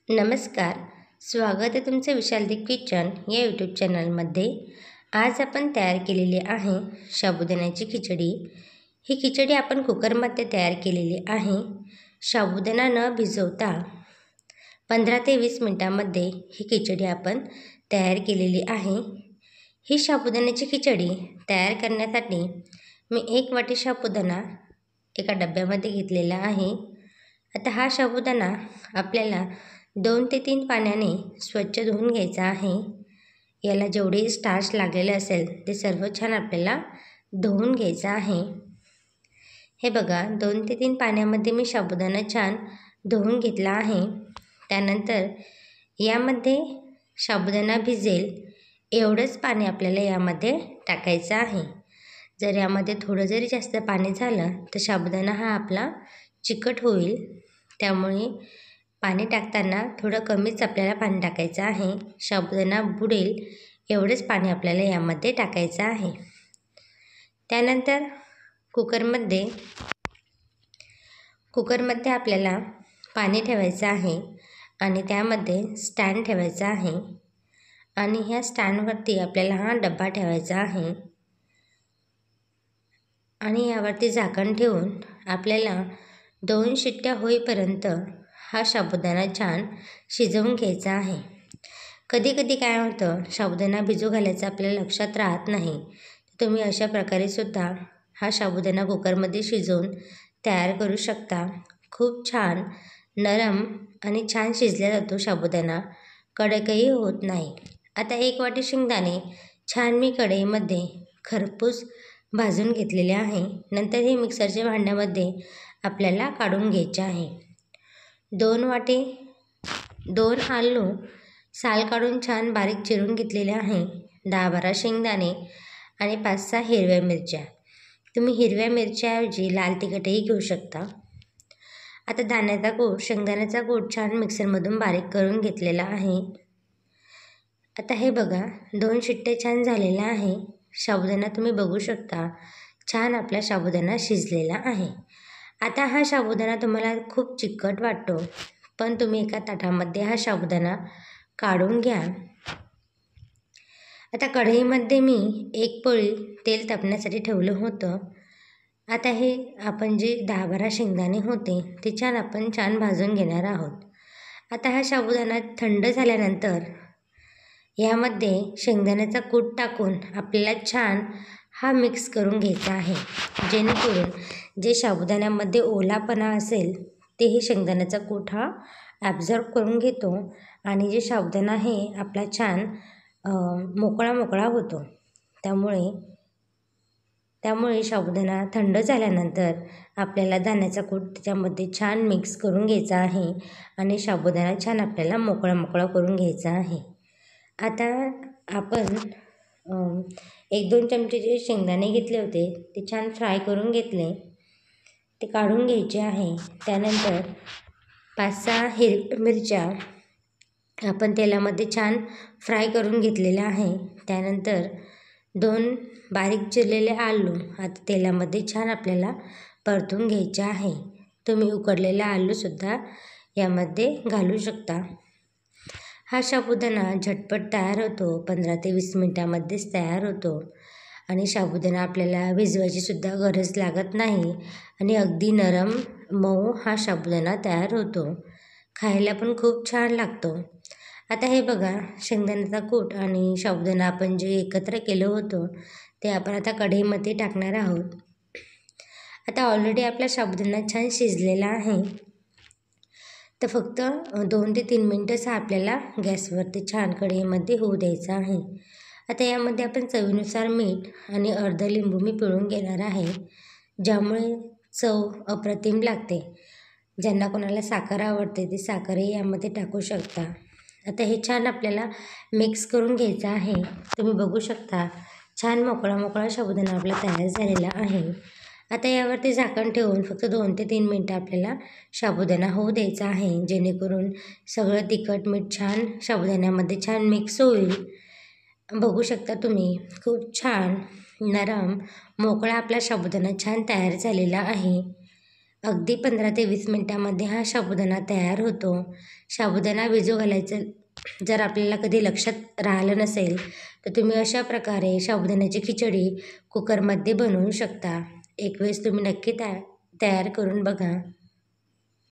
नमस्कार. स्वागत आहे तुमचं विशालदी किचन या यूट्यूब चॅनलमध्ये. आज आपण तयार केलेली आहे साबुदाण्याची खिचडी. ही खिचडी आपण कुकरमध्ये तयार केलेली आहे. साबुदाणा न भिजवता 15 ते 20 मिनटामध्ये ही खिचडी आपण तयार केलेली आहे. ही साबुदाण्याची खिचडी तयार करण्यासाठी मी 1 वाटी साबुदाणा एका डब्यामध्ये घेतलेला आहे. आता हा साबुदाणा आपल्याला 2 ते 3 पाण्याने स्वच्छ धुवून घ्यायचा आहे. याला जेवढे स्टार्च लागलेले असेल ते सर्व छान आपल्याला धुवून घ्यायचं आहे. हे बघा 2 ते 3 पाण्यामध्ये मी साबुदाणा छान धुवून घेतला आहे. त्यानंतर यामध्ये साबुदाणा भिजेल एवढंच पाणी आपल्याला यामध्ये टाकायचं आहे. जर यामध्ये थोडं जरी जास्त पाणी झालं तर साबुदाणा हा आपला चिकट होईल. त्यामुळे पाणी टाकताना थोडं कमीच आपल्याला पाणी टाकायचं आहे. साबुदाणा बुडेल एवढंच पाणी आपल्याला यामध्ये टाकायचं आहे. त्यानंतर कुकरमध्ये आपल्याला पाणी ठेवायचं आहे आणि त्यामध्ये स्टँड ठेवायचा आहे आणि ह्या स्टँडवरती आपल्याला हा डब्बा ठेवायचा आहे आणि यावरती झाकण ठेवून आपल्याला 2 शिट्ट्या होईपर्यंत हा साबुदाणा छान शिजवून घ्यायचा आहे. कधी कधी काय होतं, साबुदाणा भिजू घालायचं आपल्याला लक्षात राहत नाही. तुम्ही अशा प्रकारे सुद्धा हा साबुदाणा कुकरमध्ये शिजवून तयार करू शकता. खूप छान नरम आणि छान शिजला जातो साबुदाणा, कडकही होत नाही. आता 1 वाटी शेंगदाणे छान मी कढईमध्ये खरपूस भाजून घेतलेले आहे. नंतर हे मिक्सरच्या भांड्यामध्ये आपल्याला काढून घ्यायचे आहे. 2 आलू साल काढून छान बारीक चिरून घेतलेले आहे. 10-12 शेंगदाणे आणि 5-6 हिरव्या मिरच्या. तुम्ही हिरव्या मिरच्याऐवजी लाल तिखटही घेऊ शकता. आता शेंगदाण्याचा कूट छान मिक्सरमधून बारीक करून घेतलेला आहे. आता हे बघा 2 शिट्ट्या छान झालेल्या आहे. साबुदाणा तुम्ही बघू शकता छान आपला साबुदाणा शिजलेला आहे. आता हा साबुदाणा तुम्हाला खूप चिकट वाटतो, पण तुम्ही एका ताटामध्ये हा साबुदाणा काढून घ्या. आता कढईमध्ये मी 1 पळी तेल तापण्यासाठी ठेवलं होतं. आता हे आपण जे 10-12 शेंगदाणे होते ते आपण छान भाजून घेणार आहोत. आता हा साबुदाणा थंड झाल्यानंतर यामध्ये शेंगदाण्याचा कूट टाकून आपल्याला छान हा मिक्स करून घ्यायचा आहे. जेणेकरून जे साबुदाण्यामध्ये ओलापणा असेल ते हे शेंगदाण्याचा कूट हा ॲब्झॉर्ब करून घेतो आणि जे साबुदाणा आहे आपला छान मोकळा होतो. त्यामुळे साबुदाणा थंड झाल्यानंतर आपल्याला दाण्याचा कूट त्याच्यामध्ये छान मिक्स करून घ्यायचा आहे आणि साबुदाणा छान आपल्याला मोकळा करून घ्यायचा आहे. आता आपण 1-2 चमचे जे शेंगदाणे घेतले होते ते छान फ्राय करून घेतले, ते काढून घ्यायचे आहे. त्यानंतर 5-6 हिरव्या मिरच्या आपण तेलामध्ये छान फ्राय करून घेतलेल्या आहे. त्यानंतर 2 बारीक चिरलेले आलू आता तेलामध्ये छान आपल्याला परतून घ्यायचे आहे. तुम्ही उकडलेला आलूसुद्धा यामध्ये घालू शकता. हा साबुदाणा झटपट तयार होतो, 15 ते 20 मिनटामध्येच तयार होतो आणि साबुदाणा आपल्याला भिजवायची सुद्धा गरज लागत नाही आणि अगदी नरम मऊ हा साबुदाणा तयार होतो. खायला पण खूप छान लागतो. आता हे बघा शेंगदाण्याचा कूट आणि साबुदाणा आपण जे एकत्र केलं होतं ते आपण आता कढईमध्ये टाकणार आहोत. आता ऑलरेडी आपला साबुदाणा छान शिजलेला आहे, तर फक्त 2 ते 3 मिनटंच आपल्याला गॅसवरती छान कढईमध्ये होऊ द्यायचा आहे. आता यामध्ये आपण चवीनुसार मीठ आणि अर्ध लिंबू मी पिळून घेणार आहे, ज्यामुळे चव अप्रतिम लागते. ज्यांना कोणाला साखर आवडते ते साखरही यामध्ये टाकू शकता. आता हे छान आपल्याला मिक्स करून घ्यायचं आहे. तुम्ही बघू शकता छान मोकळा साबुदाणा आपला तयार झालेला आहे. आता यावरती झाकण ठेवून फक्त 2 ते 3 मिनटं आपल्याला साबुदाणा होऊ द्यायचा आहे, जेणेकरून सगळं तिखट मीठ छान साबुदाण्यामध्ये छान मिक्स होईल. बघू शकता तुम्ही खूप छान नरम मोकळा आपला साबुदाणा छान तयार झालेला आहे. अगदी 15 ते 20 मिनटामध्ये हा साबुदाणा तयार होतो. साबुदाणा भिजू घालायचं जर आपल्याला कधी लक्षात राहिलं नसेल तर तुम्ही अशा प्रकारे साबुदाण्याची खिचडी कुकरमध्ये बनवू शकता. एक वेळेस तुम्ही नक्की तयार करून बघा.